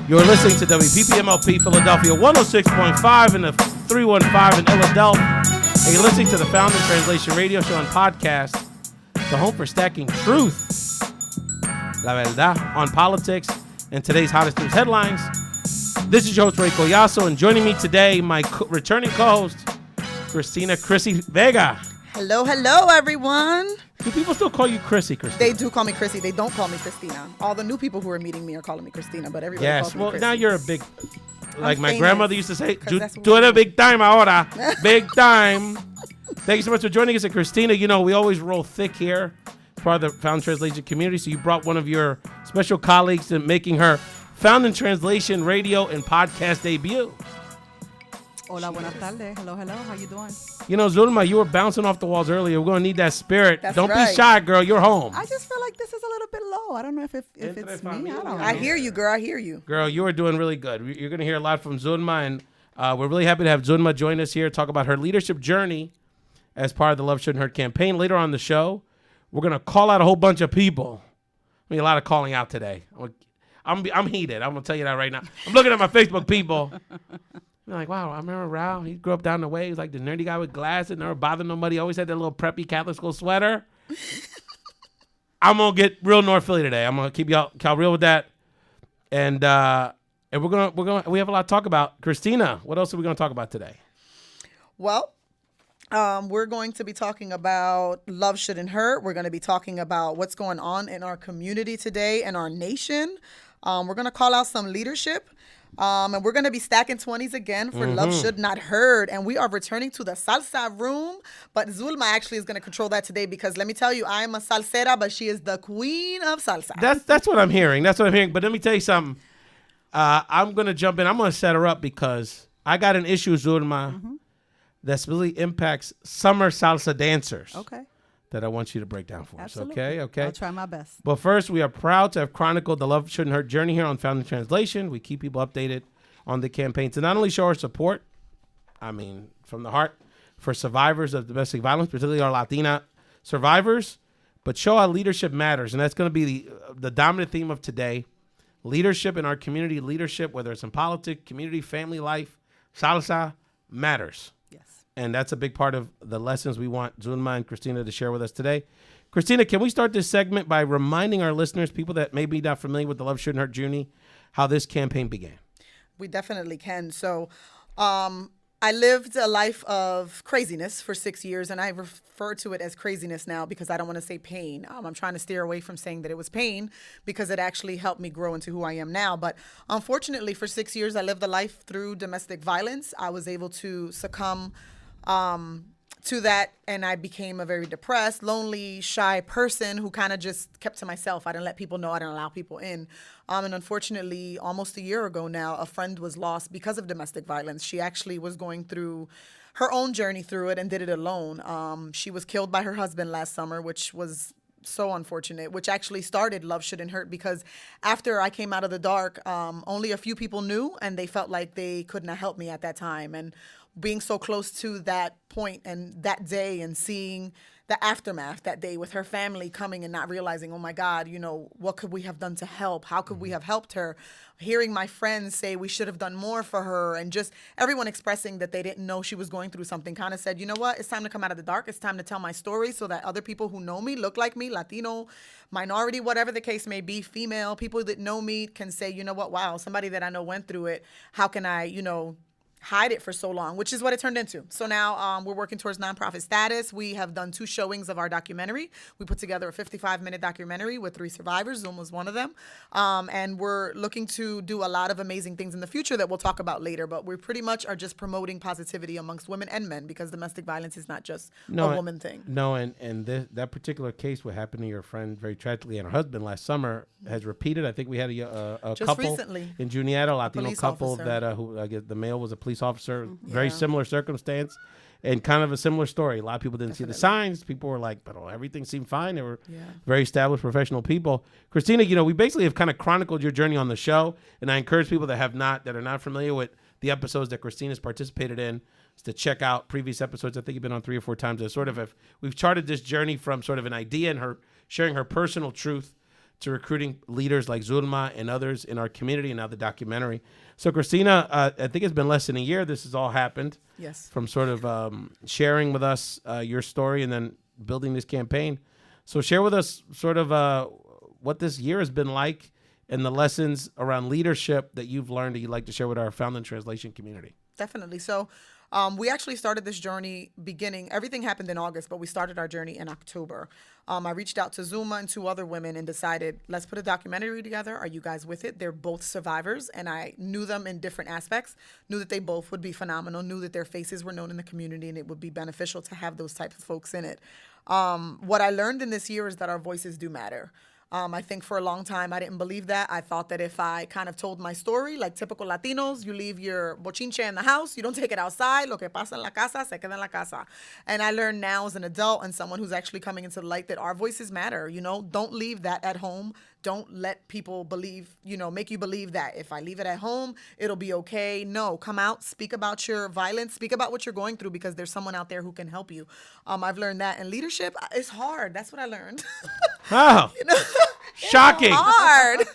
You're listening to WPPMLP Philadelphia 106.5 and the 315 in Philadelphia. And you're listening to the Found in Translation radio show and podcast, the home for stacking truth, la verdad, on politics and today's hottest news headlines. This is your host, Ray Collazo, and joining me today, my returning co-host, Christina Vega. Hello, everyone. Do people still call you Christina? They do call me Chrissy. They don't call me Christina. All the new people who are meeting me are calling me Christina, but everybody calls me Chrissy. Now you're a big, like my grandmother used to say, do it big time ahora. Big time. Thank you so much for joining us at Christina. You know, we always roll thick here, part of the Found Translation community, so you brought one of your special colleagues to making her Found in Translation radio and podcast debut. Hola, buenas tardes. Hello. How you doing? You know, Zulma, you were bouncing off the walls earlier. We're going to need that spirit. Don't right. be shy, girl. You're home. I just feel like this is a little bit low. I don't know if it's me. I don't know. I hear you, girl. I hear you. Girl, you are doing really good. You're going to hear a lot from Zulma, and we're really happy to have Zulma join us here, talk about her leadership journey as part of the Love Shouldn't Hurt campaign. Later on the show, we're going to call out a whole bunch of people. I mean, a lot of calling out today. I'm heated. I'm going to tell you that right now. I'm looking at my Facebook people. I'm like, wow, I remember Rao. He grew up down the way. He was like the nerdy guy with glasses, never bothered nobody. Always had that little preppy Catholic school sweater. I'm gonna get real North Philly today. I'm gonna keep y'all real with that, and we have a lot to talk about. Christina, what else are we gonna talk about today? Well, we're going to be talking about Love Shouldn't Hurt. We're going to be talking about what's going on in our community today and our nation. We're going to call out some leadership. And we're going to be stacking 20s again for Love Should Not Hurt. And we are returning to the salsa room. But Zulma actually is going to control that today because let me tell you, I am a salsera, but she is the queen of salsa. That's what I'm hearing. But let me tell you something. I'm going to jump in. I'm going to set her up because I got an issue, Zulma, that really impacts summer salsa dancers. Okay. That I want you to break down for Absolutely. us. Okay. I'll try my best. But first, we are proud to have chronicled the Love Shouldn't Hurt journey here on Found in Translation. We keep people updated on the campaign to not only show our support, I mean, from the heart, for survivors of domestic violence, particularly our Latina survivors, but show how leadership matters. And that's going to be the dominant theme of today. Leadership in our community, leadership, whether it's in politics, community, family life, salsa, matters. And that's a big part of the lessons we want Zulma and Christina to share with us today. Christina, can we start this segment by reminding our listeners, people that may be not familiar with the Love Shouldn't Hurt journey, how this campaign began? We definitely can. So I lived a life of craziness for 6 years, and I refer to it as craziness now because I don't want to say pain. I'm trying to steer away from saying that it was pain because it actually helped me grow into who I am now. But unfortunately, for 6 years, I lived a life through domestic violence. I was able to succumb to that, and I became a very depressed, lonely, shy person who kind of just kept to myself. I didn't let people know. I didn't allow people in. And unfortunately, almost a year ago now, a friend was lost because of domestic violence. She actually was going through her own journey through it and did it alone. She was killed by her husband last summer, which was so unfortunate, which actually started Love Shouldn't Hurt because after I came out of the dark, only a few people knew, and they felt like they could not help me at that time. And being so close to that point and that day and seeing the aftermath that day with her family coming and not realizing, oh my God, you know, what could we have done to help? How could we have helped her? Hearing my friends say we should have done more for her and just everyone expressing that they didn't know she was going through something kind of said, you know what, it's time to come out of the dark. It's time to tell my story so that other people who know me, look like me, Latino, minority, whatever the case may be, female, people that know me can say, you know what, wow, somebody that I know went through it. How can I, you know, hide it for so long, which is what it turned into. So now we're working towards nonprofit status. We have done 2 showings of our documentary. We put together a 55-minute documentary with 3 survivors. Zulma was one of them. And we're looking to do a lot of amazing things in the future that we'll talk about later. But we pretty much are just promoting positivity amongst women and men because domestic violence is not just a woman thing. No, and that particular case, what happened to your friend very tragically and her husband last summer has repeated. I think we had a couple recently in Juniata, a Latino couple officer. that who I guess the male was a police officer, very similar circumstance and kind of a similar story. A lot of people didn't see the signs. People were like, but everything seemed fine. They were very established professional people. Christina, you know, we basically have kind of chronicled your journey on the show, and I encourage people that are not familiar with the episodes that Christina's participated in to check out previous episodes. I think you've been on 3 or 4 times. As sort of we've charted this journey from sort of an idea and her sharing her personal truth to recruiting leaders like Zulma and others in our community, and now the documentary. So, Christina, I think it's been less than a year this has all happened. Yes. From sort of sharing with us your story and then building this campaign. So share with us sort of what this year has been like and the lessons around leadership that you've learned that you'd like to share with our Found in Translation community. Definitely. So we actually started this journey everything happened in August, but we started our journey in October. I reached out to Zulma and 2 other women and decided, let's put a documentary together. Are you guys with it? They're both survivors, and I knew them in different aspects, knew that they both would be phenomenal, knew that their faces were known in the community, and it would be beneficial to have those types of folks in it. What I learned in this year is that our voices do matter. I think for a long time, I didn't believe that. I thought that if I kind of told my story, like typical Latinos, you leave your bochinche in the house, you don't take it outside, lo que pasa en la casa, se queda en la casa. And I learned now as an adult and someone who's actually coming into the light that our voices matter. Don't leave that at home. Don't let people believe, make you believe that if I leave it at home, it'll be okay. No, come out, speak about your violence, speak about what you're going through, because there's someone out there who can help you. I've learned that. And leadership is hard. That's what I learned. Oh, shocking. It's hard.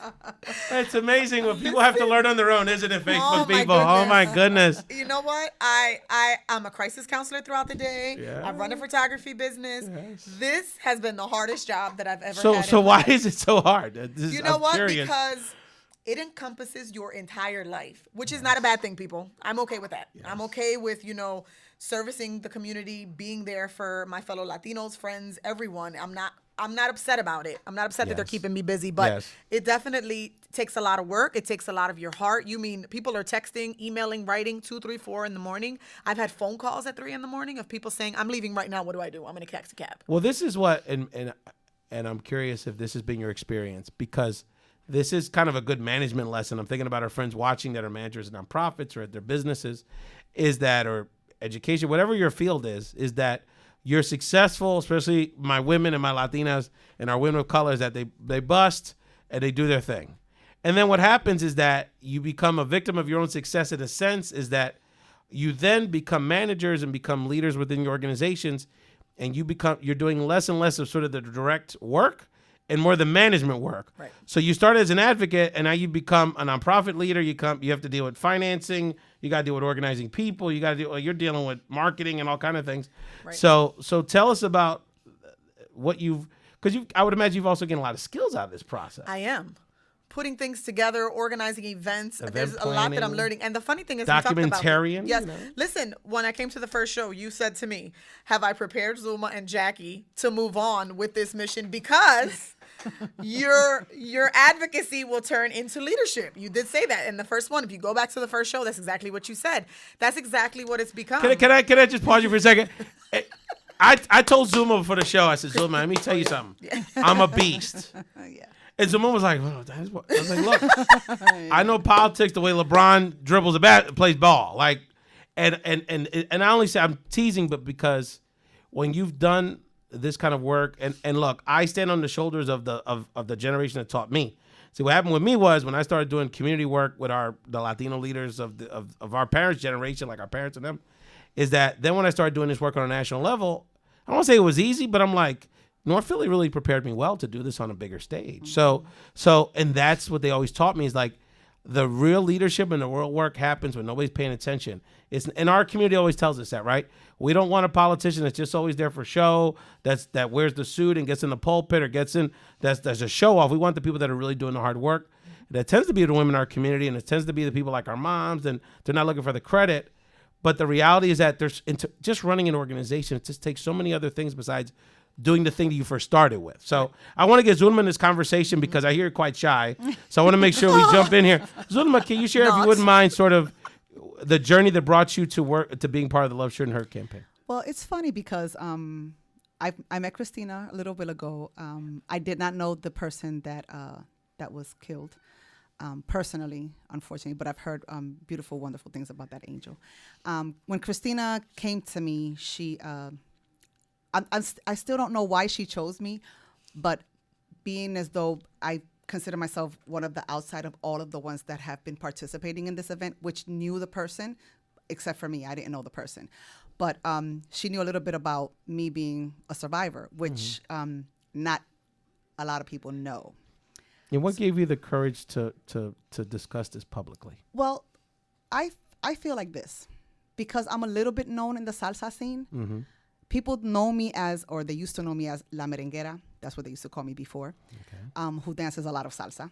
It's amazing what people have to learn on their own, isn't it, Facebook my people? Oh, my goodness. You know what? I'm a crisis counselor throughout the day. Yeah. I run a photography business. Yes. This has been the hardest job that I've ever had. So why is it so hard? You know I'm what? curious. Because it encompasses your entire life, which is not a bad thing, people. I'm okay with that. Yes. I'm okay with, servicing the community, being there for my fellow Latinos, friends, everyone. I'm not upset about it. I'm not upset that they're Yes. keeping me busy, but Yes. it definitely takes a lot of work. It takes a lot of your heart. You mean people are texting, emailing, writing 2, 3, 4 in the morning. I've had phone calls at 3 in the morning of people saying, I'm leaving right now. What do I do? I'm going to catch a cab. Well, this is what, and I'm curious if this has been your experience, because this is kind of a good management lesson. I'm thinking about our friends watching that are managers of nonprofits or at their businesses, or education, whatever your field is that you're successful, especially my women and my Latinas and our women of color, is that they bust and they do their thing. And then what happens is that you become a victim of your own success, in a sense, is that you then become managers and become leaders within your organizations, and you're doing less and less of sort of the direct work and more the management work. Right. So you started as an advocate, and now you become a nonprofit leader. You have to deal with financing. You got to deal with organizing people. You're dealing with marketing and all kind of things. Right. So tell us about what because I would imagine you've also gained a lot of skills out of this process. I am. Putting things together, organizing events. Event There's a lot that I'm planning. learning. And the funny thing is, we talked about Documentarian, Yes. you know. Listen, when I came to the first show, you said to me, have I prepared Zulma and Jackie to move on with this mission? Because your advocacy will turn into leadership. You did say that in the first one. If you go back to the first show, that's exactly what you said. That's exactly what it's become. Can I just pause you for a second? I told Zulma before the show, I said, Zulma, let me tell you something. I'm a beast. Yeah. And Zulma was like, oh, that is what. I was like, look, I know politics the way LeBron dribbles plays ball. Like, and I only say I'm teasing, but because when you've done this kind of work, and look, I stand on the shoulders of the generation that taught me. See, what happened with me was when I started doing community work with the Latino leaders of our parents' generation, like our parents and them, is that then when I started doing this work on a national level, I don't want to say it was easy, but I'm like, North Philly really prepared me well to do this on a bigger stage. So, and that's what they always taught me, is like the real leadership and the real work happens when nobody's paying attention. And our community always tells us that, right? We don't want a politician that's just always there for show, that wears the suit and gets in the pulpit or that's a show off. We want the people that are really doing the hard work. That tends to be the women in our community, and it tends to be the people like our moms, and they're not looking for the credit. But the reality is that just running an organization, it just takes so many other things besides doing the thing that you first started with. So I want to get Zulma in this conversation because I hear you're quite shy. So I want to make sure we jump in here. Zulma, can you share, if you wouldn't mind, sort of the journey that brought you to being part of the Love Shouldn't Hurt campaign? Well, it's funny because I met Christina a little bit ago. I did not know the person that was killed personally, unfortunately, but I've heard beautiful, wonderful things about that angel. When Christina came to me, I still don't know why she chose me, but being as though I consider myself one of the outside of all of the ones that have been participating in this event, which knew the person, except for me, I didn't know the person. But she knew a little bit about me being a survivor, which not a lot of people know. And what gave you the courage to discuss this publicly? Well, I feel like this because I'm a little bit known in the salsa scene. Mm-hmm. People know me as, or they used to know me as La Merenguera. That's what they used to call me before. Okay. Who dances a lot of salsa,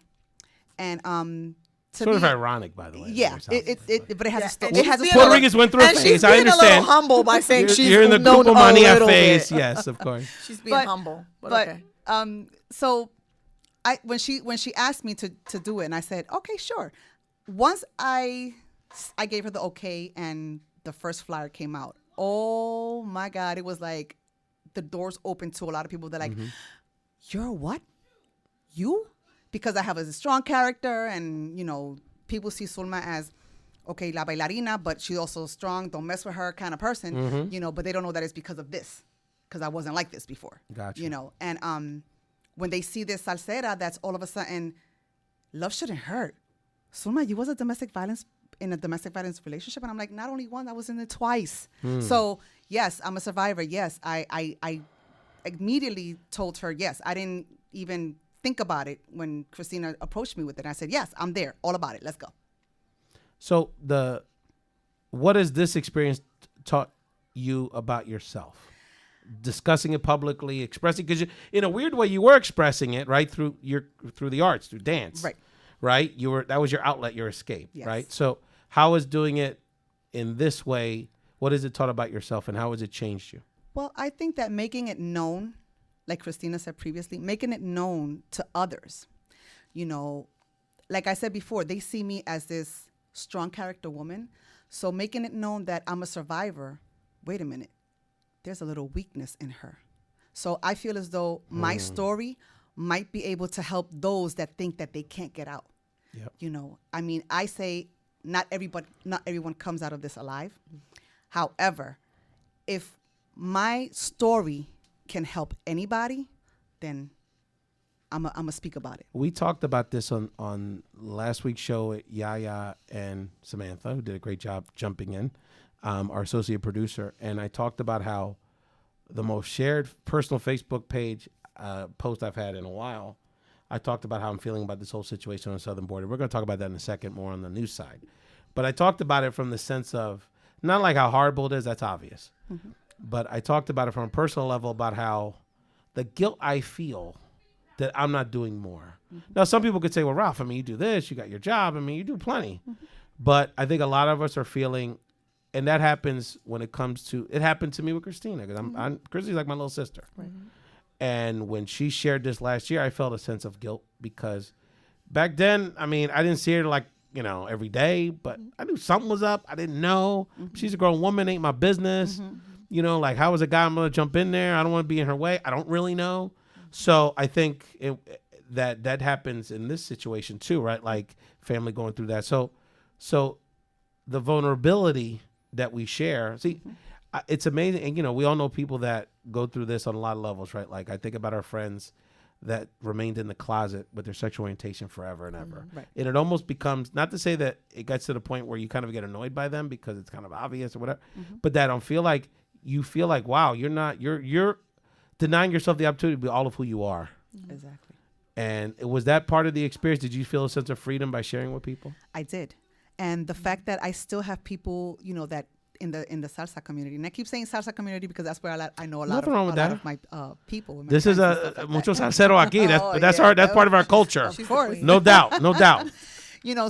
and sort of ironic, by the way. Yeah, but it has a story. It has a being Puerto a Ricans went through a and phase. she's I being understand. a little humble by saying she's you're in the known Grupo a Mania little phase. bit. Yes, of course. She's being humble, but okay. So when she asked me to do it, and I said, okay, sure. Once I gave her the okay, and the first flyer came out. Oh my God! It was like the doors opened to a lot of people. They're like, "You're what? You?" Because I have a strong character, and people see Zulma as okay, la bailarina, but she's also strong. Don't mess with her kind of person, But they don't know that it's because of this, because I wasn't like this before. Gotcha. And when they see this salsera, that's all of a sudden, love shouldn't hurt. Zulma, you was in a domestic violence relationship, and I'm like, not only once, I was in it twice. So yes, I'm a survivor. Yes, I immediately told her yes. I didn't even think about it when Christina approached me with it. I said, yes, I'm there, all about it. Let's go. So what has this experience taught you about yourself? Discussing it publicly, expressing, because in a weird way you were expressing it right through the arts, through dance, right? That was your outlet, your escape, yes. Right? So how is doing it in this way? What has it taught about yourself, and how has it changed you? Well, I think that making it known, like Christina said previously, making it known to others, like I said before, they see me as this strong character woman. So making it known that I'm a survivor, wait a minute, there's a little weakness in her. So I feel as though my story might be able to help those that think that they can't get out. Yep. I say not everyone comes out of this alive. However, if my story can help anybody, then I'm a speak about it. We talked about this on last week's show at Yaya and Samantha, who did a great job jumping in, our associate producer. And I talked about how the most shared personal Facebook page post I've had in a while, I talked about how I'm feeling about this whole situation on the southern border. We're going to talk about that in a second, more on the news side. But I talked about it from the sense of, not like how horrible it is, that's obvious. Mm-hmm. But I talked about it from a personal level about how the guilt I feel that I'm not doing more. Mm-hmm. Now, some people could say, well, Ralph, you do this, you got your job, you do plenty. Mm-hmm. But I think a lot of us are feeling, and that happens when it comes to, it happened to me with Christina, because Christina's like my little sister. Right. And when she shared this last year, I felt a sense of guilt because back then, I didn't see her like, every day, but I knew something was up. I didn't know. Mm-hmm. She's a grown woman, ain't my business. Mm-hmm. Like how is a guy I'm going to jump in there? I don't want to be in her way. I don't really know. So I think that happens in this situation too, right? Like family going through that. So the vulnerability that we share, it's amazing. And, we all know people that go through this on a lot of levels, right? Like I think about our friends that remained in the closet with their sexual orientation forever and ever. Right. And it almost becomes, not to say that it gets to the point where you kind of get annoyed by them because it's kind of obvious or whatever, but that you feel like, wow, you're denying yourself the opportunity to be all of who you are. Exactly. And was that part of the experience? Did you feel a sense of freedom by sharing with people? I did. And the fact that I still have people, that in the salsa community, and I keep saying salsa community because that's where I know a lot of my people. My this is a mucho salsero aquí. That's part of our culture. Of course, no doubt.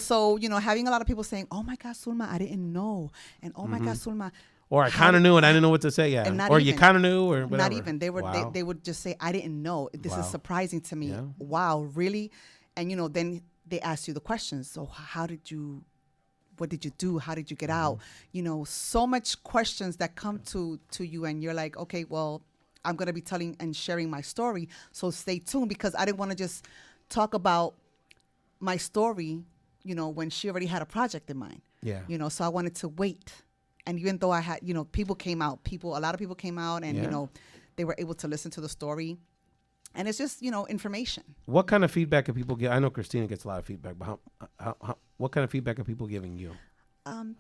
So having a lot of people saying, "Oh my God, Zulma, I didn't know," and "Oh my God, Zulma." Or I kind of knew and I didn't know what to say. Yeah. Or you kind of knew or whatever. Not even. They would just say, I didn't know. This is surprising to me. Yeah. Wow, really? And, then they ask you the questions. So what did you do? How did you get out? So much questions that come to you and you're like, okay, well, I'm going to be telling and sharing my story. So stay tuned because I didn't want to just talk about my story, when she already had a project in mind. Yeah. So I wanted to wait. And even though I had, a lot of people came out and, they were able to listen to the story. And it's just, information. What kind of feedback can people get? I know Christina gets a lot of feedback, but what kind of feedback are people giving you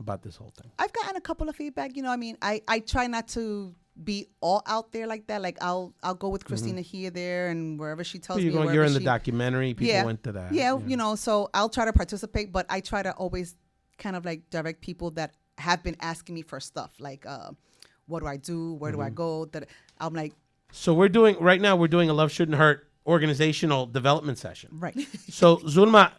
about this whole thing? I've gotten a couple of feedback. I try not to, be all out there like that. Like I'll go with Christina here, there, and wherever she tells me. You're in the documentary. People went to that. Yeah, you know, so I'll try to participate, but I try to always kind of like direct people that have been asking me for stuff. Like, what do I do? Where do I go? That I'm like. So we're doing a Love Shouldn't Hurt organizational development session. Right. So Zulma,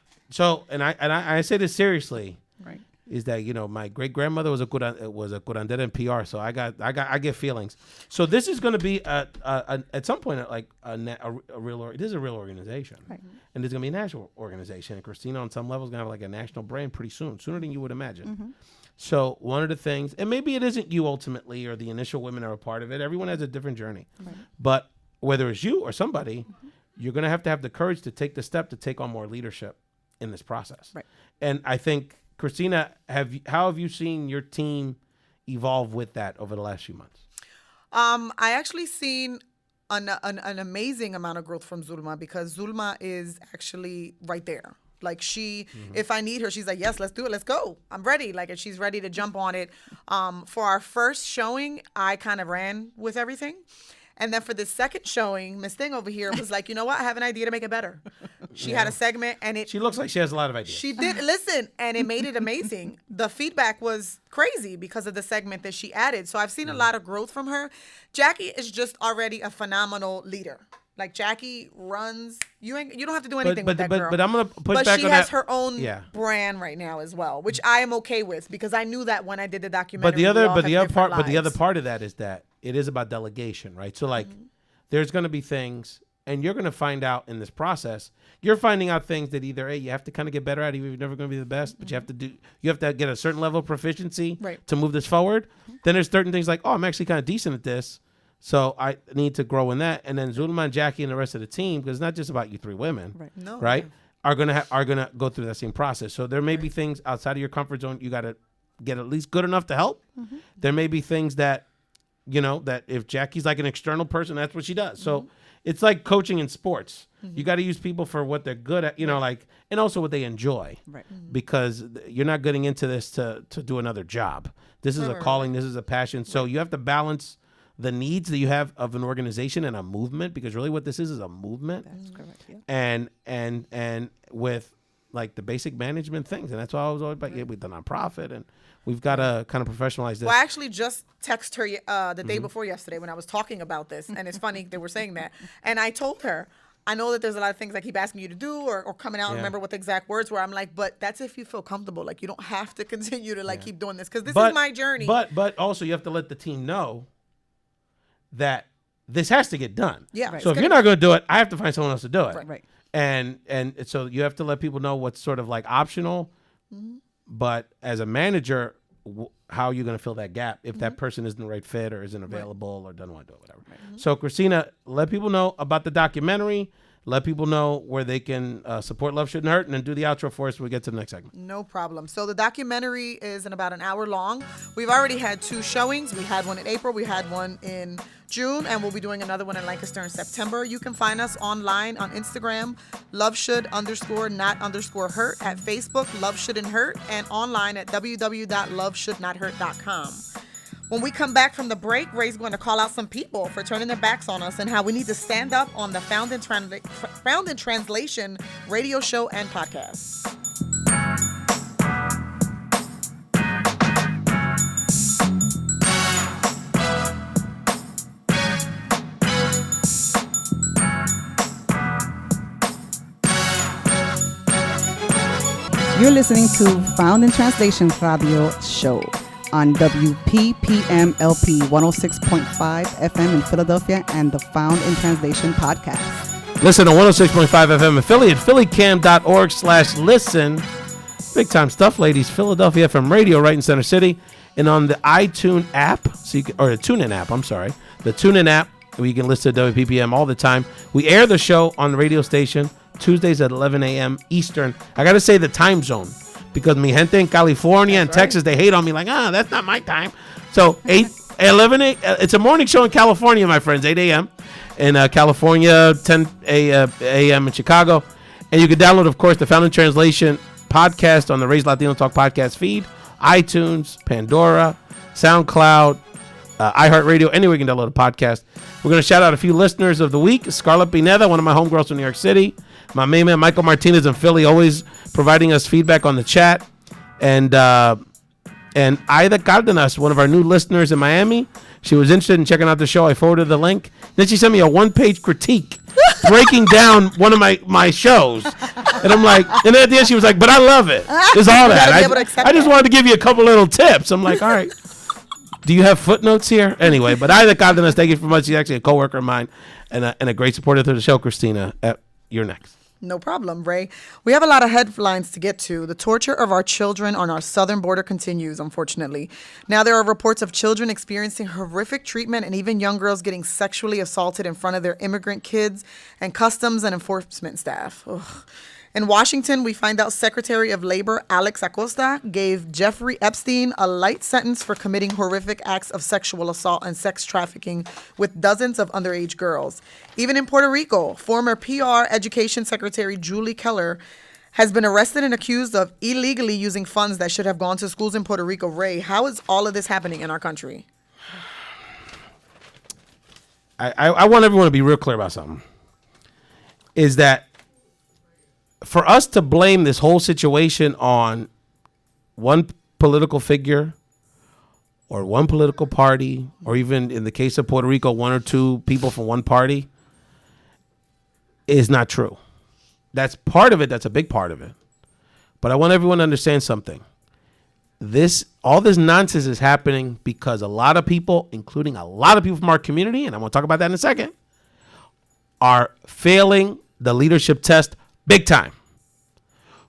and I say this seriously. Right. Is that, you know, my great grandmother was a curandera in PR, so I get feelings. So this is going to be at some point like this is a real organization, right. And it's going to be a national organization. And Christina, on some level, is going to have like a national brand pretty soon, sooner than you would imagine. Mm-hmm. So one of the things, and maybe it isn't you ultimately or the initial women are a part of it. Everyone has a different journey, right. But whether it's you or somebody, you're going to have the courage to take the step to take on more leadership in this process. Right. And I think. Christina, how have you seen your team evolve with that over the last few months? I actually seen an amazing amount of growth from Zulma, because Zulma is actually right there. Like if I need her, she's like, yes, let's do it. Let's go. I'm ready. Like, and she's ready to jump on it. For our first showing, I kind of ran with everything. And then for the second showing, Miss Thing over here was like, you know what? I have an idea to make it better. She had a segment, and she looks like she has a lot of ideas. She did. Listen, and it made it amazing. The feedback was crazy because of the segment that she added. So I've seen a lot of growth from her. Jackie is just already a phenomenal leader. Like, Jackie runs. You don't have to do anything with that girl. But I'm gonna put back on that. But she has her own brand right now as well, which I am okay with, because I knew that when I did the documentary. But the other part of that is that it is about delegation, right? So like, there's gonna be things, and you're gonna find out in this process. You're finding out things that either you have to kind of get better at, even if you're never gonna be the best, but you have to get a certain level of proficiency to move this forward. Then there's certain things like, oh, I'm actually kind of decent at this. So I need to grow in that, and then Zulma and Jackie and the rest of the team, because it's not just about you three women, right? Are gonna go through that same process. So there may be things outside of your comfort zone you got to get at least good enough to help. There may be things that, you know, that if Jackie's like an external person, that's what she does. So it's like coaching in sports. You got to use people for what they're good at, you know, like, and also what they enjoy, because you're not getting into this to do another job. This is a calling. This is a passion. So you have to balance the needs that you have of an organization and a movement, because really what this is a movement. That's correct. Yeah. And with like the basic management things, and that's why I was always like, we've done nonprofit, and we've got to kind of professionalize this. Well, I actually just texted her the day before yesterday when I was talking about this, and it's funny they were saying that, and I told her, I know that there's a lot of things I keep asking you to do or coming out and remember what the exact words were. I'm like, but that's if you feel comfortable. Like, you don't have to continue to keep doing this, because this is my journey. But also you have to let the team know that this has to get done. Yeah. Right. So if you're not going to do it, I have to find someone else to do it. Right. And so you have to let people know what's sort of like optional, but as a manager, how are you going to fill that gap if that person isn't the right fit or isn't available or doesn't want to do it, whatever. So Christina, let people know about the documentary. Let people know where they can support Love Shouldn't Hurt, and then do the outro for us when we get to the next segment. No problem. So the documentary is in about an hour long. We've already had 2 showings. We had one in April. We had one in June, and we'll be doing another one in Lancaster in September. You can find us online on Instagram, loveshould_not_hurt, at Facebook, Love Shouldn't Hurt, and online at www.loveshouldnothurt.com. When we come back from the break, Ray's going to call out some people for turning their backs on us and how we need to stand up on the Found in Translation radio show and podcast. You're listening to Found in Translation Radio Show on WPPM-LP 106.5 FM in Philadelphia and the Found in Translation podcast. Listen on 106.5 FM affiliate, phillycam.org/listen. Big time stuff, ladies. Philadelphia FM radio right in Center City. And on the iTunes app, or the TuneIn app, I'm sorry. The TuneIn app, where you can listen to WPPM all the time. We air the show on the radio station Tuesdays at 11 a.m. Eastern. I got to say the time zone, because mi gente in California and Texas, they hate on me like, that's not my time. So 11 it's a morning show in California, my friends, 8 a.m. In California, 10 a.m. in Chicago. And you can download, of course, the Found in Translation podcast on the Raise Latino Talk podcast feed, iTunes, Pandora, SoundCloud, iHeartRadio, anywhere you can download a podcast. We're going to shout out a few listeners of the week. Scarlett Pineda, one of my homegirls from New York City. My main man, Michael Martinez in Philly, always providing us feedback on the chat. And Aida Cardenas, one of our new listeners in Miami. She was interested in checking out the show. I forwarded the link. Then she sent me a one-page critique breaking down one of my shows. And I'm like, and then at the end she was like, but I love it. It's all that. I just wanted to give you a couple little tips. I'm like, all right. Do you have footnotes here? Anyway, but Aida Cardenas, thank you very much. She's actually a coworker of mine and a great supporter to the show. Christina, you're next. No problem, Ray. We have a lot of headlines to get to. The torture of our children on our southern border continues, unfortunately. Now there are reports of children experiencing horrific treatment and even young girls getting sexually assaulted in front of their immigrant kids and customs and enforcement staff. Ugh. In Washington, we find out Secretary of Labor Alex Acosta gave Jeffrey Epstein a light sentence for committing horrific acts of sexual assault and sex trafficking with dozens of underage girls. Even in Puerto Rico, former PR Education Secretary Julie Keller has been arrested and accused of illegally using funds that should have gone to schools in Puerto Rico. Ray, how is all of this happening in our country? I want everyone to be real clear about something. Is that for us to blame this whole situation on one political figure or one political party, or even in the case of Puerto Rico, one or two people from one party, is not true. That's part of it. That's a big part of it. But I want everyone to understand something. All this nonsense is happening because a lot of people, including a lot of people from our community, and I'm going to talk about that in a second, are failing the leadership test big time.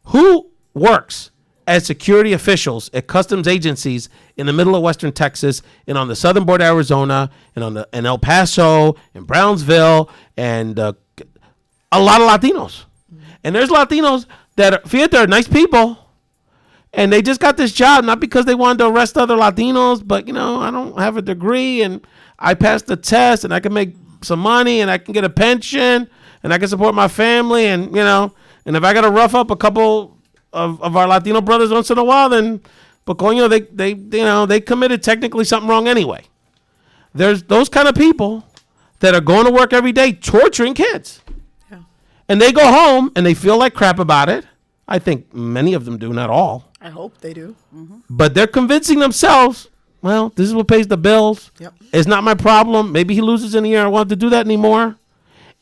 Who works as security officials at customs agencies in the middle of Western Texas and on the southern border of Arizona and in El Paso and Brownsville and a lot of Latinos? And there's Latinos that are nice people, and they just got this job not because they wanted to arrest other Latinos, but I don't have a degree and I passed the test and I can make some money and I can get a pension and I can support my family and and if I got to rough up a couple of our Latino brothers once in a while, then, but they committed technically something wrong anyway. There's those kind of people that are going to work every day torturing kids. Yeah. And they go home and they feel like crap about it. I think many of them do, not all. I hope they do. Mm-hmm. But they're convincing themselves, well, this is what pays the bills. Yep. It's not my problem. Maybe he loses in a year. I don't want to do that anymore.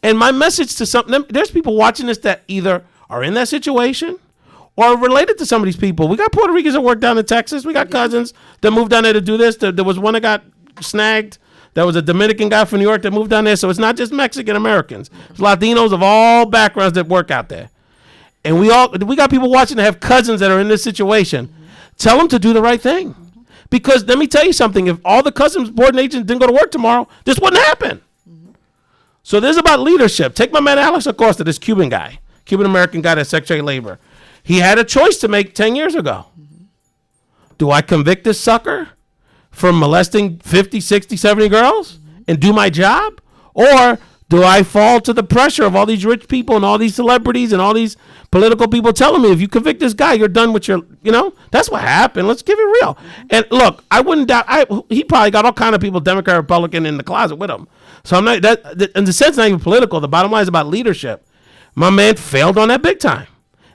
And my message to there's people watching this that either are in that situation or are related to some of these people. We got Puerto Ricans that work down in Texas. We got cousins that moved down there to do this. There was one that got snagged. There was a Dominican guy from New York that moved down there. So it's not just Mexican Americans. It's Latinos of all backgrounds that work out there. And we got people watching that have cousins that are in this situation. Tell them to do the right thing. Because let me tell you something. If all the customs board agents didn't go to work tomorrow, this wouldn't happen. So this is about leadership. Take my man Alex Acosta, this Cuban-American guy that's Secretary of Labor. He had a choice to make 10 years ago. Do I convict this sucker from molesting 50, 60, 70 girls and do my job? Or do I fall to the pressure of all these rich people and all these celebrities and all these political people telling me, if you convict this guy, you're done with your, that's what happened. Let's give it real. And look, I wouldn't doubt, he probably got all kind of people, Democrat, Republican, in the closet with him. So I'm not, that in the sense, not even political. The bottom line is about leadership. My man failed on that big time.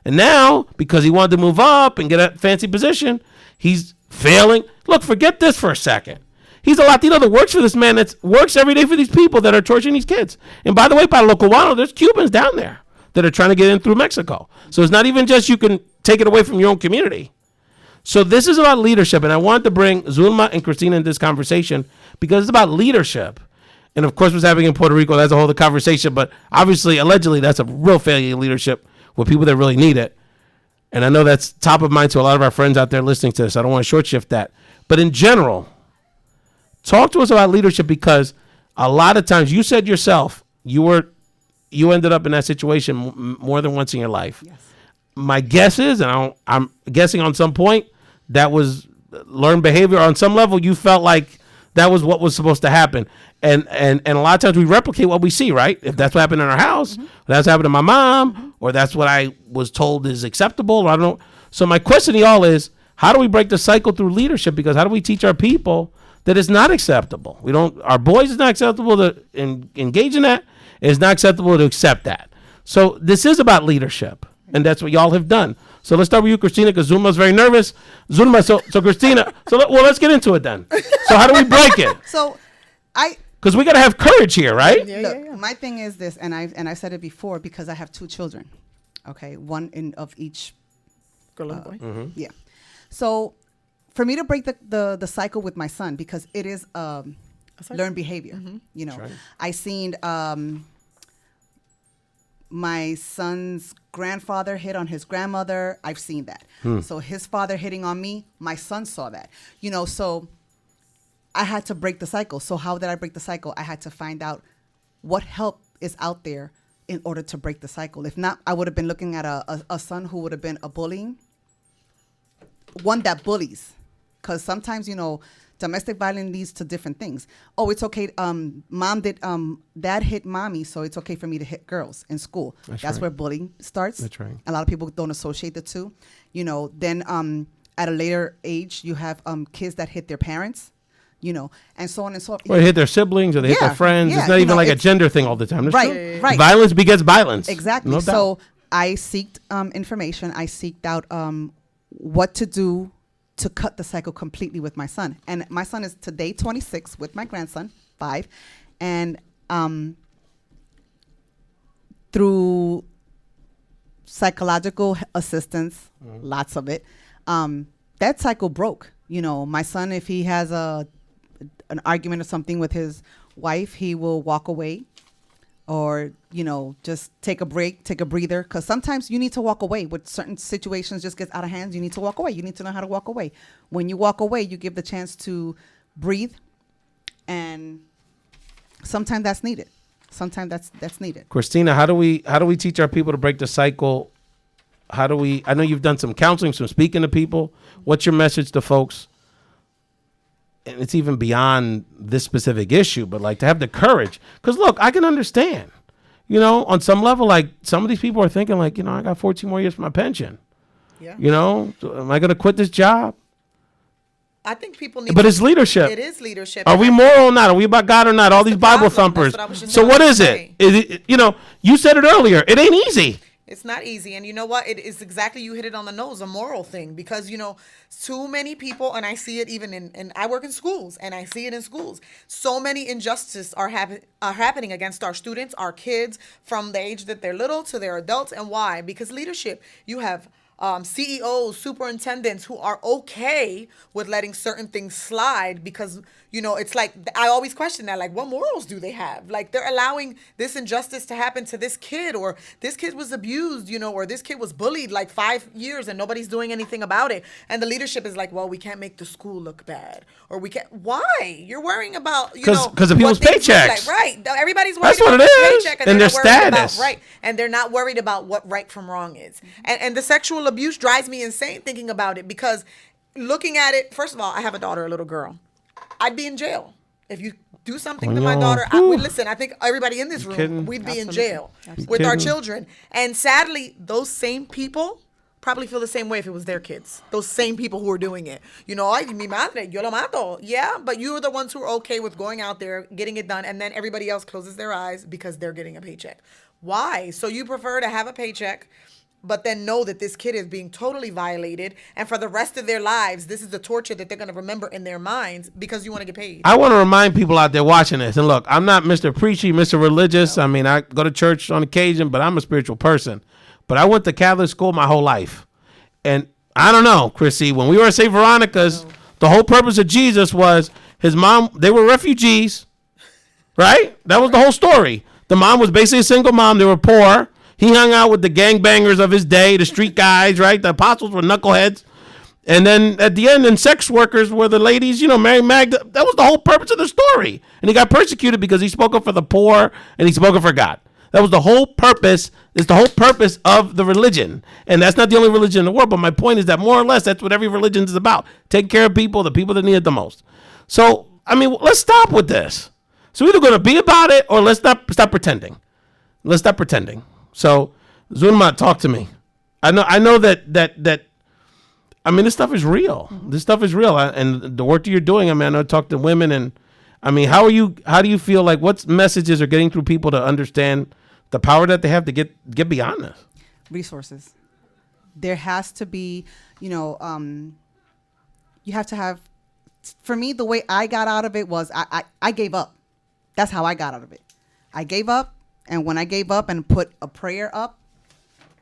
And now, because he wanted to move up and get a fancy position, he's failing. Look, forget this for a second. He's a Latino that works for this man that works every day for these people that are torturing these kids. And by the way, Pablo Cubano, there's Cubans down there that are trying to get in through Mexico. So it's not even just you can take it away from your own community. So this is about leadership. And I wanted to bring Zulma and Christina in this conversation because it's about leadership. And of course, what's happening in Puerto Rico, that's a whole other conversation. But obviously, allegedly, that's a real failure of leadership with people that really need it. And I know that's top of mind to a lot of our friends out there listening to this. I don't want to short shift that. But in general, talk to us about leadership because a lot of times, you said yourself, you ended up in that situation more than once in your life. Yes. My guess is, and I'm guessing on some point, that was learned behavior. On some level, you felt like that was what was supposed to happen. And a lot of times we replicate what we see, right? If that's what happened in our house, or that's happened to my mom, or that's what I was told is acceptable, or I don't know. So my question to y'all is, how do we break the cycle through leadership? Because how do we teach our people that is not acceptable. Our boys is not acceptable to engage in that. It's not acceptable to accept that. So this is about leadership, and that's what y'all have done. So let's start with you, Christina, because Zulma's very nervous. Zulma, so Christina, let's get into it then. So how do we break it? Because we got to have courage here, right? Look, my thing is this, and I said it before because I have 2 children, okay, one of each girl and boy. Mm-hmm. Yeah. So for me to break the cycle with my son, because it is learned behavior. Mm-hmm. You know, right. I seen my son's grandfather hit on his grandmother. I've seen that. So his father hitting on me, my son saw that. You know, so I had to break the cycle. So how did I break the cycle? I had to find out what help is out there in order to break the cycle. If not, I would have been looking at a son who would have been a bullying, one that bullies. Because sometimes, you know, domestic violence leads to different things. Oh, it's okay. Dad hit mommy, so it's okay for me to hit girls in school. That's right. Where bullying starts. That's right. A lot of people don't associate the two. You know, then at a later age, you have kids that hit their parents. You know, and so on and so forth. Or they hit their siblings, or they hit their friends. Yeah, it's not even like a gender thing all the time. That's true. Right. Violence begets violence. Exactly. No So doubt. I seeked information. I seeked out what to do to cut the cycle completely with my son. And my son is today 26 with my grandson, 5. And through psychological assistance, lots of it, that cycle broke. You know, my son, if he has an argument or something with his wife, he will walk away or, you know, just take a break, take a breather. Because sometimes you need to walk away. With certain situations just gets out of hand, you need to walk away. You need to know how to walk away. When you walk away, you give the chance to breathe. And sometimes that's needed. Sometimes that's needed. Christina, how do we teach our people to break the cycle? I know you've done some counseling, some speaking to people. What's your message to folks? And it's even beyond this specific issue, but like to have the courage. Because look, I can understand, you know, on some level, like some of these people are thinking like, you know, I got 14 more years for my pension. Yeah. You know, so am I going to quit this job? I think people need. But it's leadership. It is leadership. Are we moral or not? Are we about God or not? All these Bible thumpers. So what is it? Is it? You know, you said it earlier. It ain't easy. It's not easy. And you know what? It is exactly, you hit it on the nose, a moral thing. Because, you know, too many people, and I see it even in I work in schools, and I see it in schools. So many injustices are happening against our students, our kids, from the age that they're little to their adults. And why? Because leadership, you have CEOs, superintendents who are okay with letting certain things slide because, you know, it's like, I always question that, like, what morals do they have? Like, they're allowing this injustice to happen to this kid, or this kid was abused, you know, or this kid was bullied like 5 years and nobody's doing anything about it. And the leadership is like, well, we can't make the school look bad, or we can't. Why? You're worrying about, you know, because of people's paychecks. Like, right. Everybody's worried That's what about it their is. paycheck And their they're not worried status. about, right. And they're not worried about what right from wrong is. And the sexual abuse drives me insane thinking about it, because looking at it, first of all, I have a daughter, a little girl. I'd be in jail. If you do something to my daughter, listen, I think everybody in this room, we'd be in jail with our children. And sadly, those same people probably feel the same way if it was their kids. Those same people who are doing it. You know, ay, mi madre, yo lo mato. Yeah, but you're the ones who are okay with going out there, getting it done, and then everybody else closes their eyes because they're getting a paycheck. Why? So you prefer to have a paycheck, but then know that this kid is being totally violated, and for the rest of their lives, this is the torture that they're going to remember in their minds because you want to get paid. I want to remind people out there watching this, and look, I'm not Mr. Preachy, Mr. Religious. I mean, I go to church on occasion, but I'm a spiritual person. But I went to Catholic school my whole life. And I don't know, Chrissy, when we were at St. Veronica's, the whole purpose of Jesus was his mom, they were refugees, right? That was the whole story. The mom was basically a single mom. They were poor. He hung out with the gangbangers of his day, the street guys, right? The apostles were knuckleheads. And then at the end, and sex workers were the ladies, you know, Mary Magda. That was the whole purpose of the story. And he got persecuted because he spoke up for the poor and he spoke up for God. That was the whole purpose. It's the whole purpose of the religion. And that's not the only religion in the world. But my point is that more or less, that's what every religion is about. Take care of people, the people that need it the most. So, I mean, let's stop with this. So we're either going to be about it or let's stop pretending. Let's stop pretending. So, Zulma, talk to me. I know that I mean, this stuff is real. This stuff is real. And the work that you're doing, I mean, I know I talk to women, and I mean, how do you feel like what messages are getting through people to understand the power that they have to get beyond this? Resources. There has to be, you have to have, for me, the way I got out of it was I gave up. That's how I got out of it. I gave up. And when I gave up and put a prayer up,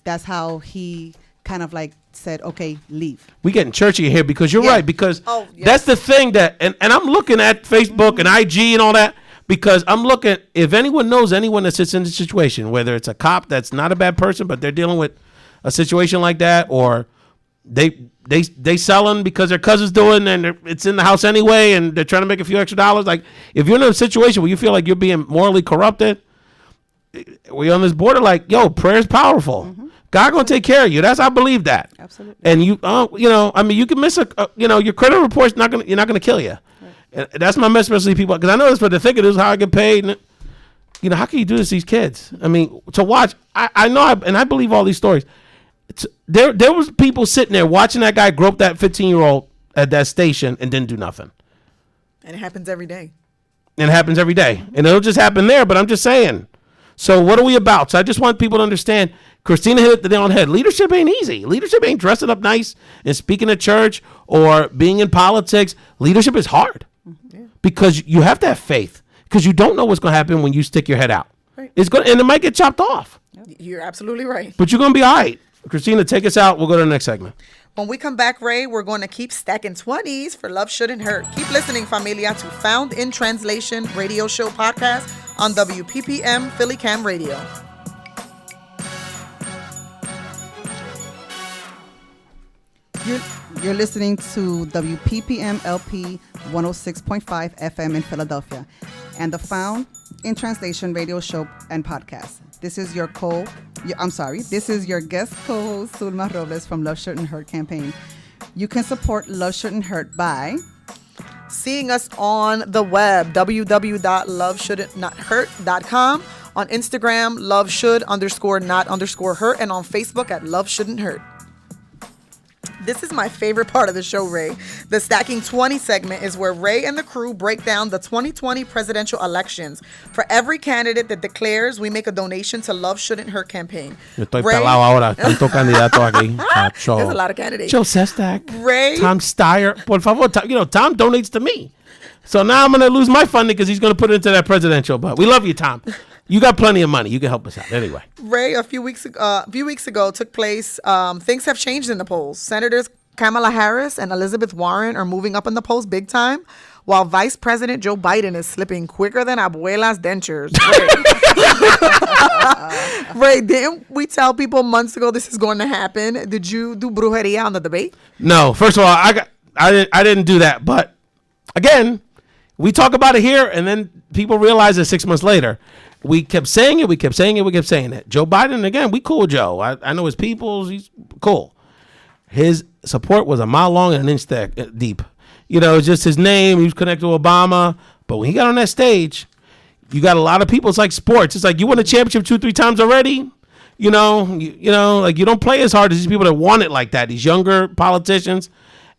that's how he kind of like said, okay, leave. We getting churchy here because you're right. Because that's the thing that, and I'm looking at Facebook and IG and all that, because I'm looking, if anyone knows anyone that sits in this situation, whether it's a cop that's not a bad person, but they're dealing with a situation like that, or they selling because their cousin's doing and it's in the house anyway and they're trying to make a few extra dollars. Like, if you're in a situation where you feel like you're being morally corrupted, we're on this border, like, yo, prayer's powerful. God gonna take care of you. I believe that. Absolutely. And I mean, you can miss your credit report's you're not gonna kill you. Right. And that's my message, especially people, because I know that's what they're thinking. This is how I get paid. And, how can you do this to these kids? I mean, to watch, I know, and I believe all these stories. There was people sitting there watching that guy grope that 15-year-old at that station and didn't do nothing. And it happens every day. And it'll just happen there. But I'm just saying. So what are we about? So I just want people to understand. Christina hit the nail on the head. Leadership ain't easy. Leadership ain't dressing up nice and speaking at church or being in politics. Leadership is hard because you have to have faith, because you don't know what's going to happen when you stick your head out. Right. And it might get chopped off. You're absolutely right. But you're going to be all right. Christina, take us out. We'll go to the next segment. When we come back, Ray, we're going to keep stacking 20s for Love Shouldn't Hurt. Keep listening, familia, to Found in Translation radio show podcast on WPPM Philly Cam Radio. You're listening to WPPM LP 106.5 FM in Philadelphia and the Found in Translation radio show and podcast. This is your guest co-host, Zulma Robles from Love Shouldn't Hurt campaign. You can support Love Shouldn't Hurt by seeing us on the web, www.loveshouldn'thurt.com, on Instagram, loveshould_not_hurt, and on Facebook at Love Shouldn't Hurt. This is my favorite part of the show, Ray. The Stacking 20 segment is where Ray and the crew break down the 2020 presidential elections. For every candidate that declares, we make a donation to Love Shouldn't Hurt campaign. Yo estoy pelado ahora. Tanto candidato aquí. There's a lot of candidates. Joe Sestak. Ray. Tom Steyer. Por favor, Tom donates to me. So now I'm going to lose my funding because he's going to put it into that presidential. But we love you, Tom. You got plenty of money. You can help us out. Anyway. Ray, a few weeks ago took place. Things have changed in the polls. Senators Kamala Harris and Elizabeth Warren are moving up in the polls big time, while Vice President Joe Biden is slipping quicker than abuela's dentures. Ray, didn't we tell people months ago this is going to happen? Did you do brujeria on the debate? No. First of all, I didn't do that. But again, we talk about it here, and then people realize it 6 months later. We kept saying it. Joe Biden, again, we cool Joe. I know his people. He's cool. His support was a mile long and an inch deep. It's just his name. He was connected to Obama. But when he got on that stage, you got a lot of people. It's like sports. It's like you won a championship 2-3 times already. You don't play as hard as these people that won it like that. These younger politicians,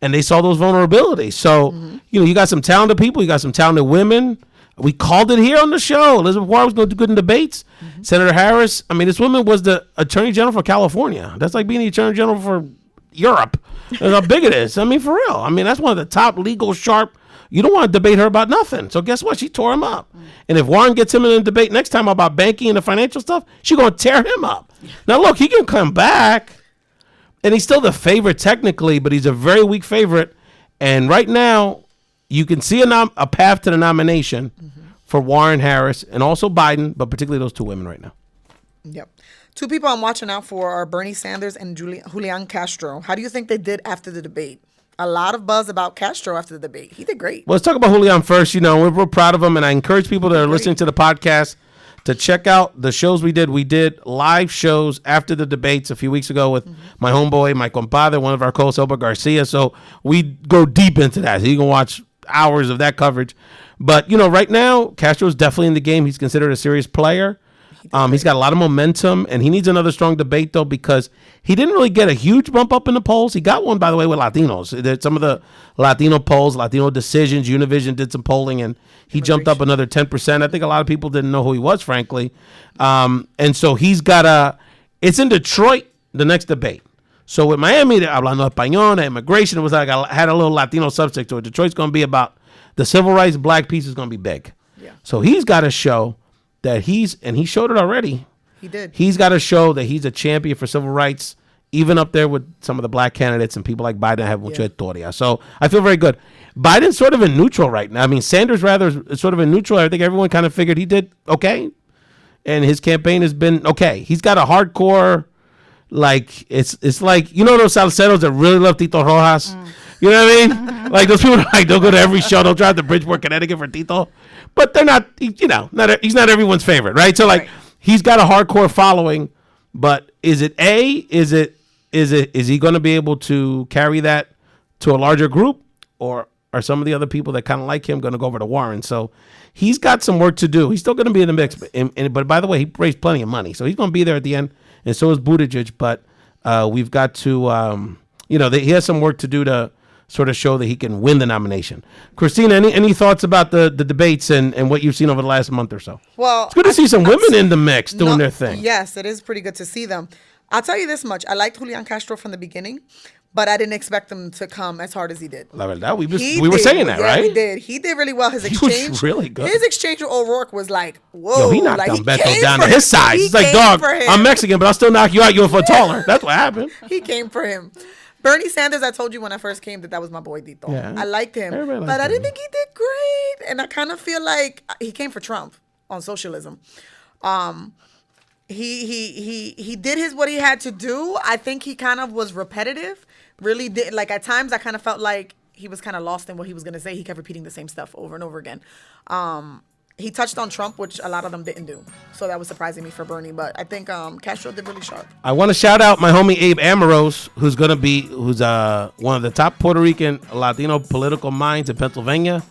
and they saw those vulnerabilities. So, you got some talented people. You got some talented women. We called it here on the show. Elizabeth Warren was going to do good in debates. Senator Harris, this woman was the Attorney General for California. That's like being the Attorney General for Europe. That's how big it is. For real. That's one of the top legal sharp. You don't want to debate her about nothing. So guess what? She tore him up. And if Warren gets him in a debate next time about banking and the financial stuff, she's going to tear him up. Now, look, he can come back. And he's still the favorite technically, but he's a very weak favorite. And right now, you can see a path to the nomination for Warren, Harris, and also Biden, but particularly those two women right now. Yep. Two people I'm watching out for are Bernie Sanders and Julian Castro. How do you think they did after the debate? A lot of buzz about Castro after the debate. He did great. Well, let's talk about Julian first. We're proud of him, and I encourage people that are listening to the podcast to check out the shows we did. We did live shows after the debates a few weeks ago with my homeboy, my compadre, one of our co-hosts, Elba Garcia. So we go deep into that. So you can watch hours of that coverage. But, right now, Castro's definitely in the game. He's considered a serious player. He's got a lot of momentum, and he needs another strong debate, though, because he didn't really get a huge bump up in the polls. He got one, by the way, with Latinos. Some of the Latino polls, Latino decisions, Univision did some polling, and he jumped up another 10%. I think a lot of people didn't know who he was, frankly. And so he's got it's in Detroit, the next debate. So with Miami, they're hablando español, immigration, it was like I had a little Latino subject to it. Detroit's going to be about the civil rights, black piece is going to be big. Yeah. So he's got to show that he showed it already. He did. He's got to show that he's a champion for civil rights, even up there with some of the black candidates and people like Biden have mucha historia. So I feel very good. Biden's sort of in neutral right now. I mean, Sanders rather is sort of in neutral. I think everyone kind of figured he did okay, and his campaign has been okay. He's got a hardcore, like it's like, you know, those salseros that really love Tito Rojas. You know what I mean? Like those people, like they'll go to every show. They'll drive to Bridgeport, Connecticut for Tito, but they're not. You know, he's not everyone's favorite, right? So like, he's got a hardcore following, but is he going to be able to carry that to a larger group, or are some of the other people that kind of like him going to go over to Warren? So he's got some work to do. He's still going to be in the mix, but by the way, he raised plenty of money, so he's going to be there at the end, and so is Buttigieg. But we've got to, he has some work to do to sort of show that he can win the nomination. Christina, any thoughts about the debates and what you've seen over the last month or so? Well, it's good to see some women in the mix doing their thing. Yes, it is pretty good to see them. I'll tell you this much. I liked Julian Castro from the beginning, but I didn't expect him to come as hard as he did. La verdad, we were saying that, right? We did. He did really well. His exchange, he was really good. His exchange with O'Rourke was like, whoa. Yo, he knocked Beto down to his size. He's like, dog, I'm Mexican, but I'll still knock you out. You're a foot taller. That's what happened. He came for him. Bernie Sanders, I told you when I first came that was my boy Tito. Yeah. I liked him, but I didn't think he did great. And I kind of feel like he came for Trump on socialism. He did what he had to do. I think he kind of was repetitive. Really did, like at times I kind of felt like he was kind of lost in what he was going to say. He kept repeating the same stuff over and over again. He touched on Trump, which a lot of them didn't do. So that was surprising me for Bernie. But I think Castro did really sharp. I want to shout out my homie Abe Amoros, who's one of the top Puerto Rican Latino political minds in Pennsylvania.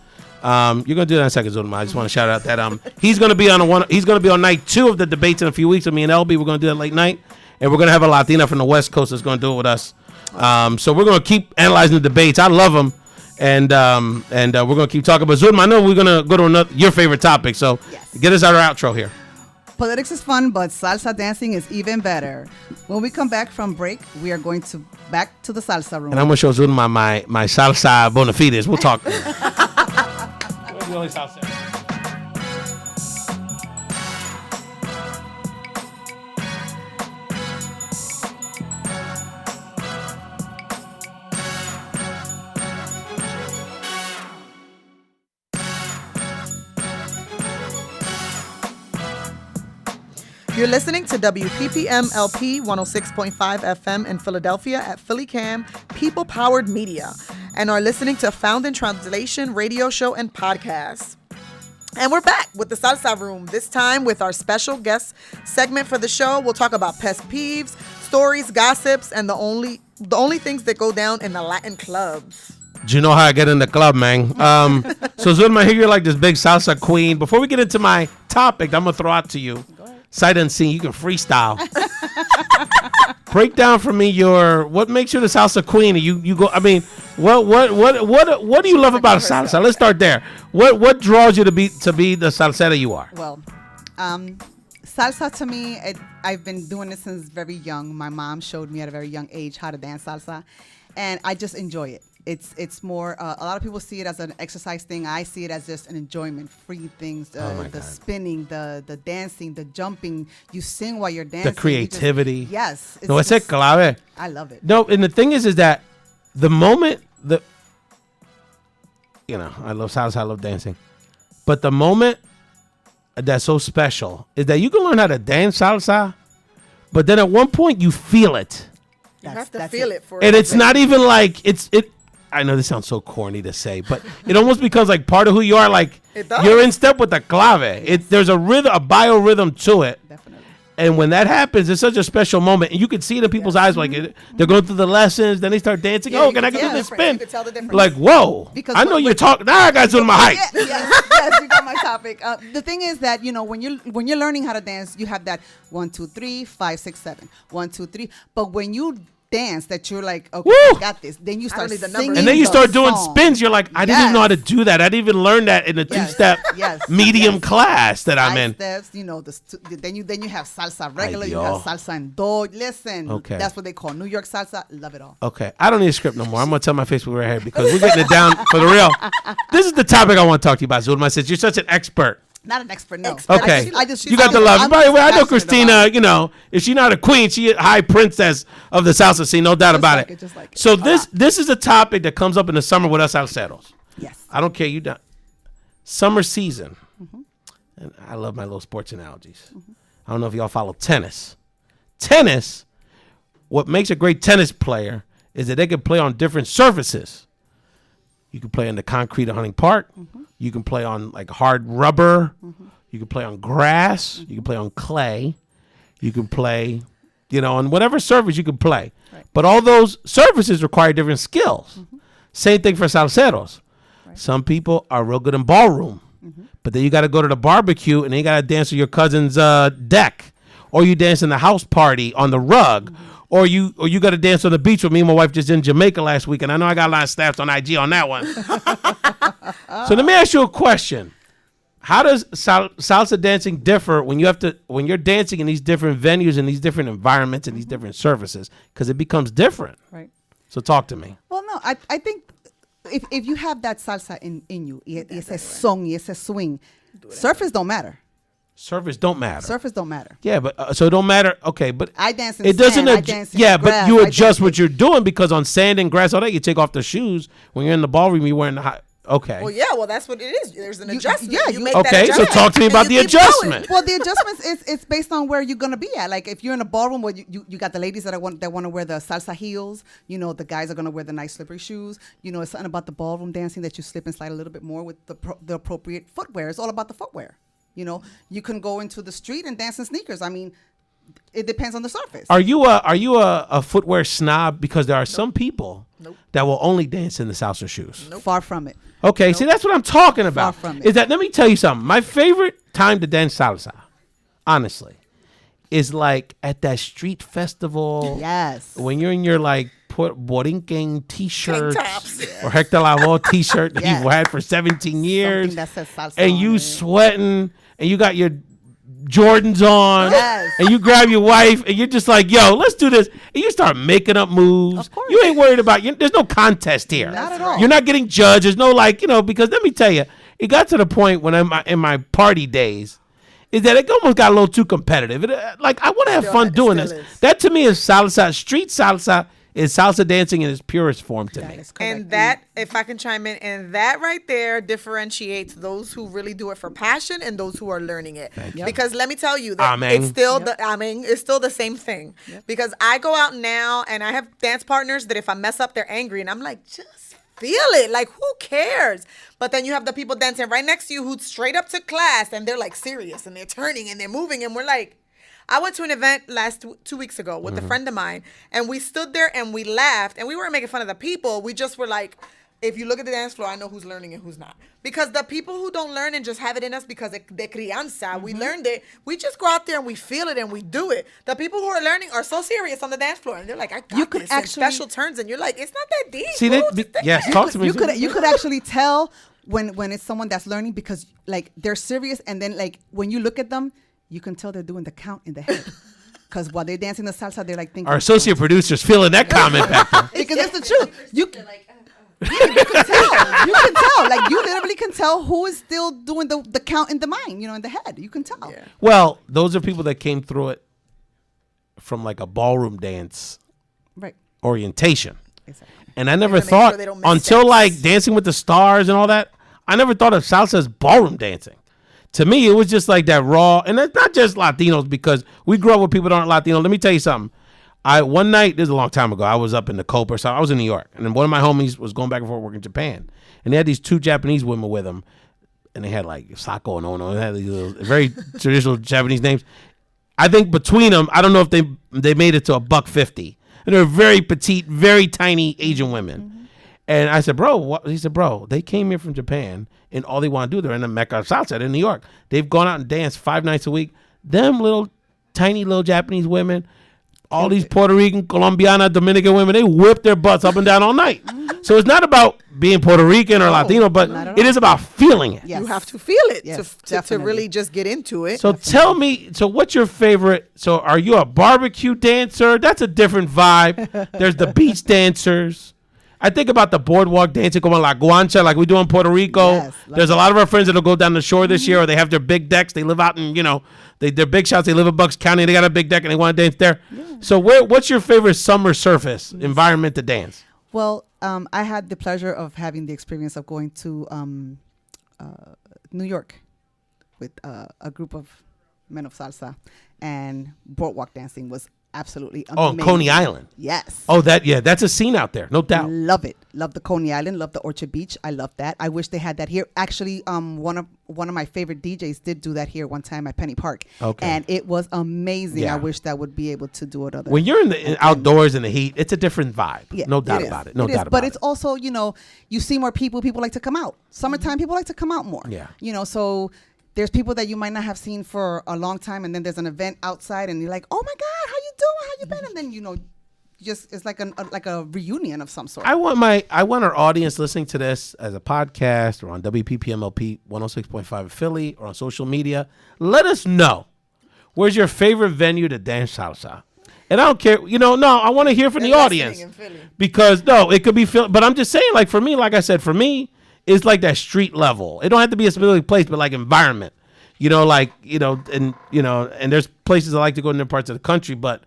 You're gonna do that in a second, Zulma. I just want to shout out that he's gonna be on night 2 of the debates in a few weeks. With me and LB, we're gonna do that late night, and we're gonna have a Latina from the West Coast that's gonna do it with us. So we're gonna keep analyzing the debates. I love them. And we're going to keep talking. But Zulma, I know we're going to go to your favorite topic. So get us our outro here. Politics is fun, but salsa dancing is even better. When we come back from break, we are going back to the salsa room. And I'm going to show Zulma my salsa bona fides. We'll talk. You're listening to WPPM LP 106.5 FM in Philadelphia at Philly Cam, people-powered media, and are listening to Found in Translation radio show and podcast. And we're back with the Salsa Room, this time with our special guest segment for the show. We'll talk about pet peeves, stories, gossips, and the only things that go down in the Latin clubs. Do you know how I get in the club, man? So Zulma, here you're like this big salsa queen. Before we get into my topic, I'm going to throw out to you. Sight unseen, you can freestyle. Break down for me what makes you the salsa queen. You go. I mean, what do you love about salsa? Let's start there. What draws you to be the salsera you are? Well, salsa to me, I've been doing this since very young. My mom showed me at a very young age how to dance salsa, and I just enjoy it. It's more, a lot of people see it as an exercise thing. I see it as just an enjoyment, free things, the spinning, the dancing, the jumping. You sing while you're dancing. The creativity. Yes. No, it's clave. I love it. No, and the thing is that the moment I love salsa, I love dancing. But the moment that's so special is that you can learn how to dance salsa, but then at one point you feel it. You have to feel it for and it's not even like it. I know this sounds so corny to say, but it almost becomes like part of who you are. Like you're in step with the clave. There's a rhythm, a biorhythm to it. Definitely. And when that happens, it's such a special moment. And you can see it in people's eyes. Like, they're going through the lessons. Then they start dancing. Yeah, Can I do this spin? You can tell the difference. Like, whoa. Because I know you're talking. Now I got to my height. Yes, you got my topic. The thing is that, when you're learning how to dance, you have that 1, 2, 3, 5, 6, 7. 1, 2, 3. But when you dance that you're like, okay, Woo! I got this. Then you start singing. And then you start doing song. spins. You're like, I didn't even know how to do that. I didn't even learn that in the two-step medium class that I'm in. Steps, then you have salsa regular, you have salsa and do. Listen, that's what they call New York salsa. Love it all. Okay, I don't need a script no more. I'm gonna tell my Facebook right here because we're getting it down for the real. This is the topic I want to talk to you about, Zulma. Since you're such an expert. Not an expert, no. Okay, I just you got the love. By the way, I know Christina. If she's not a queen, she a high princess of the salsa scene, no doubt about it. So this is a topic that comes up in the summer with us salseros. Yes. I don't care. You done. Summer season, and I love my little sports analogies. I don't know if y'all follow tennis. Tennis, what makes a great tennis player is that they can play on different surfaces. You can play in the concrete of Hunting Park. You can play on like hard rubber. You can play on grass. You can play on clay. You can play, on whatever surface you can play. Right. But all those surfaces require different skills. Same thing for salseros. Right. Some people are real good in ballroom. But then you got to go to the barbecue and then you got to dance on your cousin's deck. Or you dance in the house party on the rug. Or you got to dance on the beach with me and my wife just in Jamaica last week. And I know I got a lot of snaps on IG on that one. So let me ask you a question. How does salsa dancing differ when you're dancing in these different venues and these different environments and these different surfaces? Because it becomes different. Right. So talk to me. Well, no, I think if you have that salsa in you, it's a song, it's a swing, surface don't matter. Surface don't matter. Surface don't matter. Yeah, but so it don't matter. Okay, but I dance in it doesn't. sand, I dance in grass, but you adjust what you're doing because on sand and grass, all that you take off the shoes. When you're in the ballroom, you're wearing the high. Okay. Well, yeah. Well, that's what it is. There's an adjustment. Yeah. You make okay. that adjustment, So talk to me about the adjustment. Well, the adjustments it's based on where you're gonna be at. Like if you're in a ballroom where you got the ladies that want to wear the salsa heels. The guys are gonna wear the nice slippery shoes. It's something about the ballroom dancing that you slip and slide a little bit more with the appropriate footwear. It's all about the footwear. You can go into the street and dance in sneakers. I mean, it depends on the surface. Are you a footwear snob? Because there are some people that will only dance in the salsa shoes. Far from it. Okay, see, that's what I'm talking about. Far from it. Is that, let me tell you something. My favorite time to dance salsa, honestly, is like at that street festival. Yes. When you're in your like Borinquen t-shirt or Hector Lavoe t-shirt that you've had for 17 years. That says salsa and you sweating and you got your Jordans on, yes. and you grab your wife, and you're just like, "Yo, let's do this." And you start making up moves. Of course. You ain't worried about. There's no contest here. Not at all. You're not getting judged. There's no because let me tell you, it got to the point when in my party days, is that it almost got a little too competitive. I want to have fun doing this. That to me is salsa. Street salsa is salsa dancing in its purest form to me. And that, if I can chime in, and that right there differentiates those who really do it for passion and those who are learning it. Because let me tell you that it's still it's still the same thing. Because I go out now and I have dance partners that if I mess up, they're angry, and I'm like, just feel it. Like, who cares? But then you have the people dancing right next to you who's straight up to class and they're like serious and they're turning and they're moving, and we're like, I went to an event 2 weeks ago with a friend of mine, and we stood there and we laughed, and we weren't making fun of the people. We just were like, if you look at the dance floor, I know who's learning and who's not. Because the people who don't learn and just have it in us because de crianza, we learned it, we just go out there and we feel it and we do it. The people who are learning are so serious on the dance floor, and they're like, I got this, and special turns, and you're like, it's not that deep. See, yes, talk to me. You could actually tell when it's someone that's learning because like they're serious, and then like when you look at them, you can tell they're doing the count in the head. Because while they're dancing the salsa, they're like thinking. Our associate producer's feeling that comment back there. Because it's the truth. You can tell. You can tell. Like, you literally can tell who is still doing the count in the mind, in the head. You can tell. Yeah. Well, those are people that came through it from like a ballroom dance orientation. Exactly. And I never thought, until like Dancing with the Stars and all that, I never thought of salsa as ballroom dancing. To me, it was just like that raw, and it's not just Latinos because we grew up with people that aren't Latino. Let me tell you something. One night, this is a long time ago, I was up in the Copa or something. I was in New York, and then one of my homies was going back and forth working in Japan, and they had these two Japanese women with them, and they had like Sako and Ono, they had these little, very traditional Japanese names. I think between them, I don't know if they made it to $150. And they're very petite, very tiny Asian women. Mm-hmm. And I said, bro, what? He said, bro, they came here from Japan, and all they want to do, they're in the Mecca of Salsa in New York. They've gone out and danced 5 nights a week. Them tiny little Japanese women, all these Puerto Rican, Colombiana, Dominican women, they whip their butts up and down all night. Mm-hmm. So it's not about being Puerto Rican or Latino, but it is about feeling it. Yes. You have to feel it to really just get into it. So tell me, what's your favorite? So are you a barbecue dancer? That's a different vibe. There's the beach dancers. I think about the boardwalk dancing, como la guancha, like we do in Puerto Rico. Yes, there's a lot of our friends that'll go down the shore this year, or they have their big decks. They live out in, they're big shots. They live in Bucks County. They got a big deck, and they want to dance there. Yeah. So what's your favorite summer surface environment to dance? Well, I had the pleasure of having the experience of going to New York with a group of men of salsa, and boardwalk dancing was absolutely amazing. Oh, Coney Island. Yes. Oh, that's a scene out there, no doubt. Love it. Love the Coney Island. Love the Orchard Beach. I love that. I wish they had that here. Actually, one of my favorite DJs did do that here one time at Penny Park. Okay. And it was amazing. Yeah. I wish that would be able to do it. When you're in the outdoors in the heat, it's a different vibe. Yeah, no doubt about it. No doubt about it. But it's also, you see more people. People like to come out. Summertime, people like to come out more. Yeah. So there's people that you might not have seen for a long time, and then there's an event outside, and you're like, "Oh my God, how you doing? How you been?" And then just it's like a reunion of some sort. I want our audience listening to this as a podcast or on WPPMLP 106.5 Philly or on social media. Let us know, where's your favorite venue to dance salsa? And I don't care, I want to hear from the audience because it could be Philly, but I'm just saying, like for me, like I said, it's like that street level. It don't have to be a specific place, but like environment, and there's places I like to go in different parts of the country, but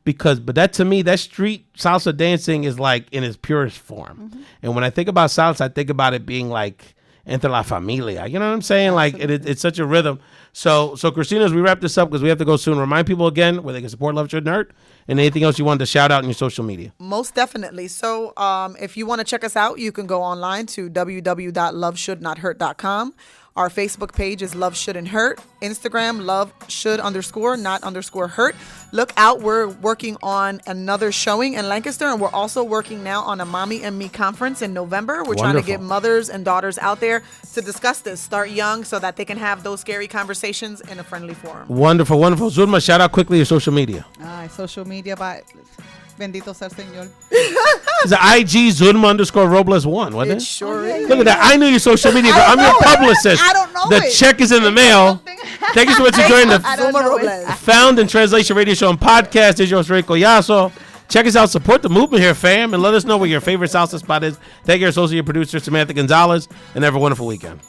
that to me, that street salsa dancing is like in its purest form. Mm-hmm. And when I think about salsa, I think about it being like entre la familia. You know what I'm saying? Absolutely. Like it's such a rhythm. So Christina, as we wrap this up, because we have to go soon, remind people again where they can support Love Shouldn't Hurt and anything else you wanted to shout out in your social media. Most definitely. So if you want to check us out, you can go online to www.loveshouldnothurt.com. Our Facebook page is Love Shouldn't Hurt. Instagram, Love Should _ Hurt. Look out. We're working on another showing in Lancaster, and we're also working now on a Mommy and Me conference in November. We're trying to get mothers and daughters out there to discuss this. Start young so that they can have those scary conversations in a friendly forum. Wonderful, wonderful. Zulma, shout out quickly your social media. Social media by Bendito sea el Señor. It's the IG Zulma _ Robles 1, wasn't it? It sure is. Look at that. I knew your social media, but I'm your publicist. I don't know The check is in the mail. Thank you so much for joining the Zulma Robles Found and Translation Radio Show and Podcast. This is your host, Ray Collazo. Check us out. Support the movement here, fam, and let us know where your favorite salsa spot is. Thank you, our associate producer, Samantha Gonzalez, and have a wonderful weekend.